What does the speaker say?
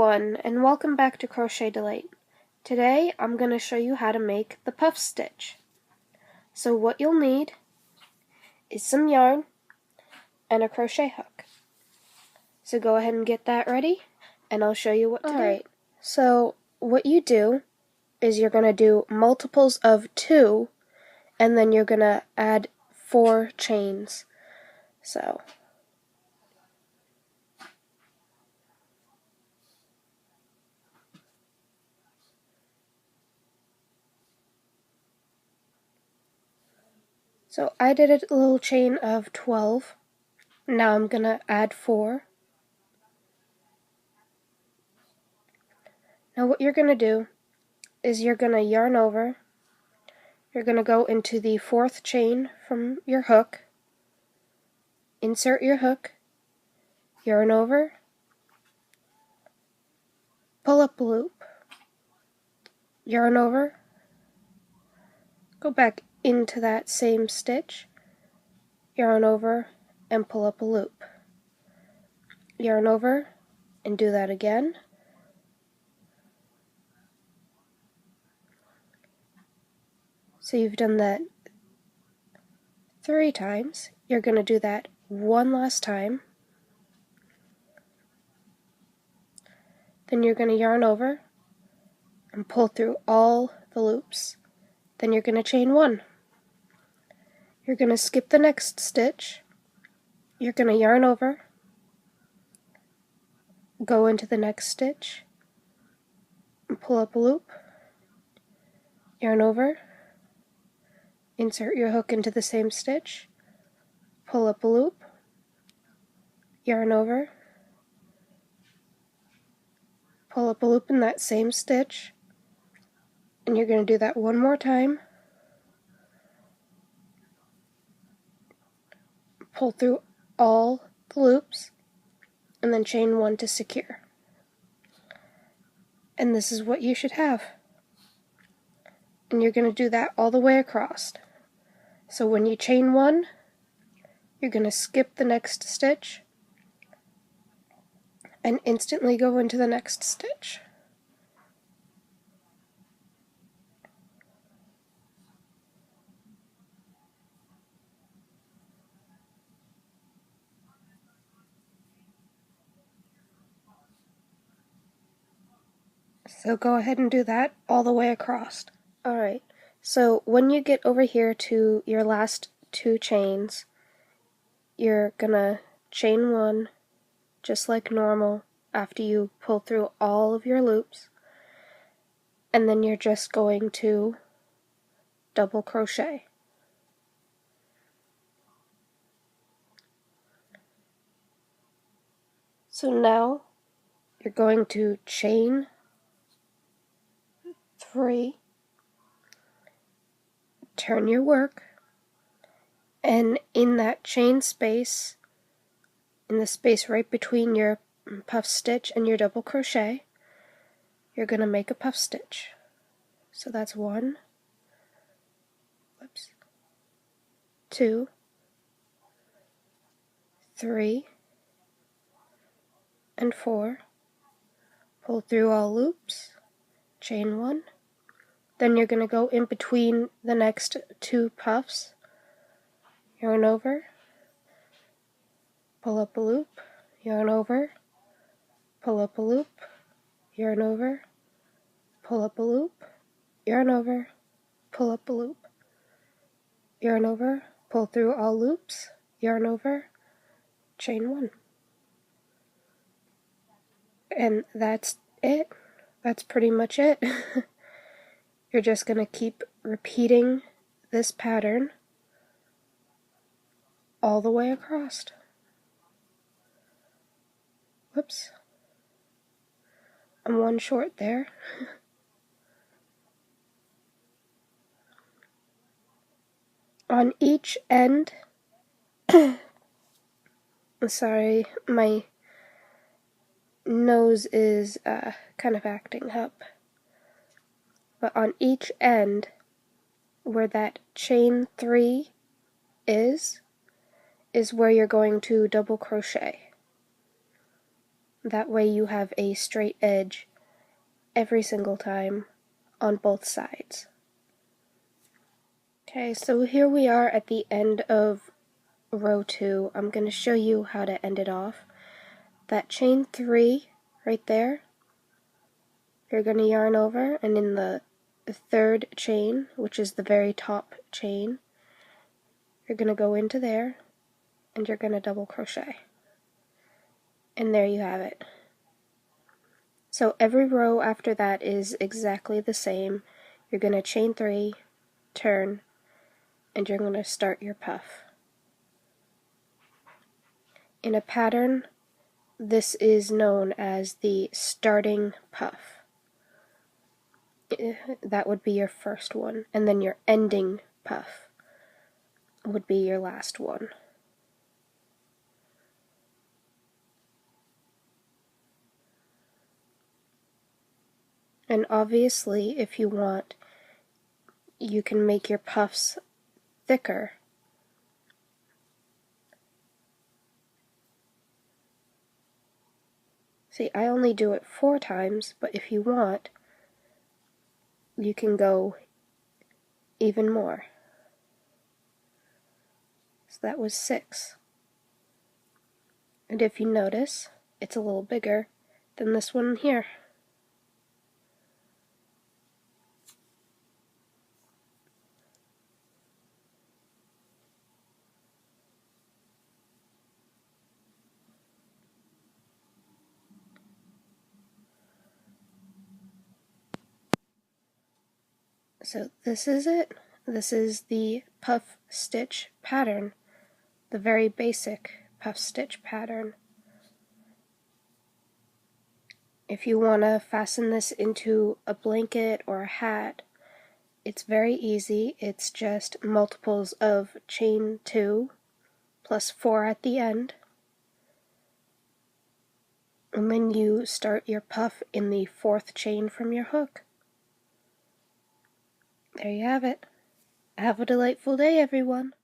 everyone, and welcome back to Crochet Delight. Today I'm going to show you how to make the puff stitch. So what you'll need is some yarn and a crochet hook. So go ahead and get that ready and I'll show you what to do. Alright, so what you do is you're going to do multiples of 2 and then you're going to add 4 chains. So I did a little chain of 12. Now I'm going to add 4. Now what you're going to do is you're going to yarn over. You're going to go into the 4th chain from your hook, insert your hook, yarn over, pull up a loop, yarn over, go back into that same stitch, yarn over, and pull up a loop. Yarn over, and do that again. So you've done that 3 times. You're going to do that one last time. Then you're going to yarn over and pull through all the loops. Then you're going to chain 1. You're going to skip the next stitch. You're going to yarn over, go into the next stitch, and pull up a loop, yarn over, insert your hook into the same stitch, pull up a loop, yarn over, pull up a loop in that same stitch, and you're going to do that one more time, pull through all the loops, and then chain 1 to secure. And this is what you should have. And you're going to do that all the way across. So when you chain 1, you're going to skip the next stitch and instantly go into the next stitch. So go ahead and do that all the way across. Alright, so when you get over here to your last 2 chains, you're gonna chain 1 just like normal after you pull through all of your loops, and then you're just going to double crochet. So now you're going to chain 3, turn your work, and in that chain space, in the space right between your puff stitch and your double crochet, you're going to make a puff stitch. So that's 1, 2, 3, and 4. Pull through all loops, chain 1. Then you're going to go in between the next 2 puffs, yarn over, pull up a loop, yarn over, pull up a loop, yarn over, pull up a loop, yarn over, pull up a loop, yarn over, pull through all loops, yarn over, chain 1. And that's it. That's pretty much it. You're just going to keep repeating this pattern all the way across. Whoops. I'm 1 short there. On each end, sorry, my nose is kind of acting up. But on each end, where that chain 3 is where you're going to double crochet. That way you have a straight edge every single time on both sides. Okay, so here we are at the end of row 2. I'm going to show you how to end it off. That chain 3 right there, you're going to yarn over, and in the third chain, which is the very top chain, you're going to go into there and you're going to double crochet. And there you have it. So every row after that is exactly the same. You're going to chain 3, turn, and you're going to start your puff. In a pattern, this is known as the starting puff. That would be your first one, and then your ending puff would be your last one. And obviously, if you want, you can make your puffs thicker. See, I only do it 4 times, but if you want, you can go even more. So that was 6. And if you notice, it's a little bigger than this one here. So this is it. This is the puff stitch pattern, the very basic puff stitch pattern. If you want to fasten this into a blanket or a hat, it's very easy. It's just multiples of chain 2 plus 4 at the end. And then you start your puff in the 4th chain from your hook. There you have it. Have a delightful day, everyone.